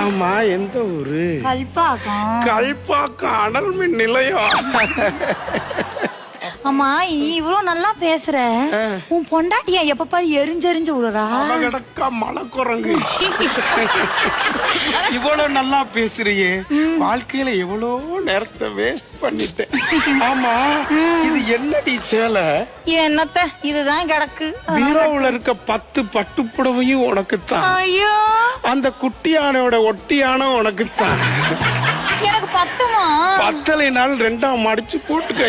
ஆமா, எந்த ஊரு? கல்பாக்கம். கல்பாக்கம் அனல் மின் நிலையம். ஆமா, இவ்வளவு நல்லா பேசுற, உன் பொண்டாட்டியா எப்ப பாரு எரிஞ்செரிஞ்சு விடுறா? கிடக்கா மலை குரங்கு. இவ்வளவு நல்லா பேசுறியே, வாழ்க்கையில எவ்வளவு நேரத்தை வேஸ்ட் பண்ணிட்டேன். ஆமா, இது என்னடி சேலை? என்னத்த, இதுதான் கிடக்கு. பீரோவுல இருக்க 10 பட்டுப்புடவையும் உனக்குத்தான். ஐயோ, அந்த குட்டியானோட ஒட்டியான உனக்குத்தான். எனக்கு பத்துமா? பத்தலை நாள் 2ஆம் மடிச்சு போட்டுக்க.